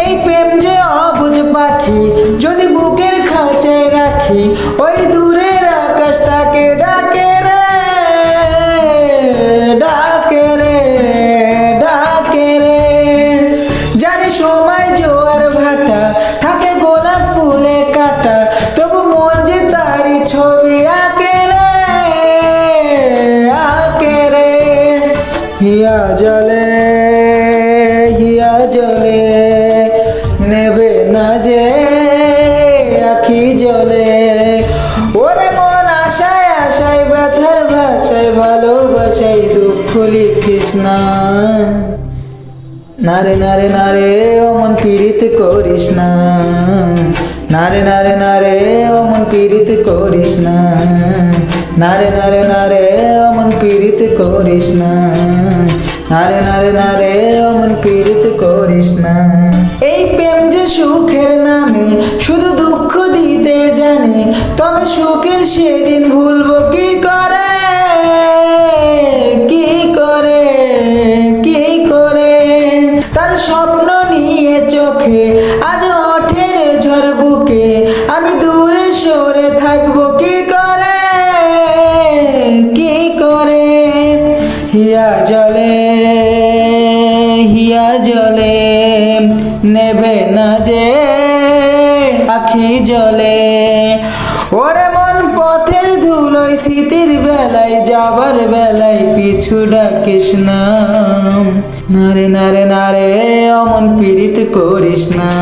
এই প্রেম যে অবুঝ পাখি, যদি বুকের খাঁচায় রাখি, ওই দূরের আকাশ তাকে ডাকে রে, ডাকে রে, ডাকে রে। জানি সময় জোয়ার ভাটা, থাকে গোলাপ ফুলে কাটা, তবু মন যে তারি ছবি আঁকে রে, আঁকে রে। হিয়া জলে, হিয়া জলে, নেবে না যে আখি জলে। ওরে মন আশায় আশায় ব্যথার ভাষায়, ভালোবাসায় দুঃখ লিখিস না। নারে নারে নারে অমন পীড়িত করিস না, নারে নারে নারে অমন পীড়িত করিস না, নারে নারে নারে অমন পীড়িত করিস না, নারে নারে নারে অমন পীড়িত করিস না। এই প্রেম যে সুখের নামে শুধু দুঃখ দিতে জানে, তবে সুখের সেদিন ভুলবো কি করে, কি করে, কি করে। তার স্বপ্ন নিয়ে চোখে আজ ওঠে রে ঝড় বুকে, আমি দূরে সরে থাকবো কি করে, কি করে। হিয়া জলে, হিয়া জলে, নেবে না যে আখি জলে। ওরে মন পথের ধুলোয় স্মৃতির বেলায়, যাবার বেলায় পিছু ডাকিস না। নারে নারে নারে অমন পীড়িত করিস না,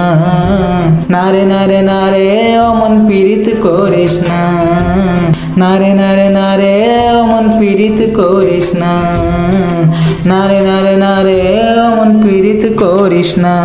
নারে নারে নারে অমন পীড়িত করিস না, নারে নারে নারে অমন পীড়িত করিস না, নারে নারে নারে অমন পীড়িত করিস না।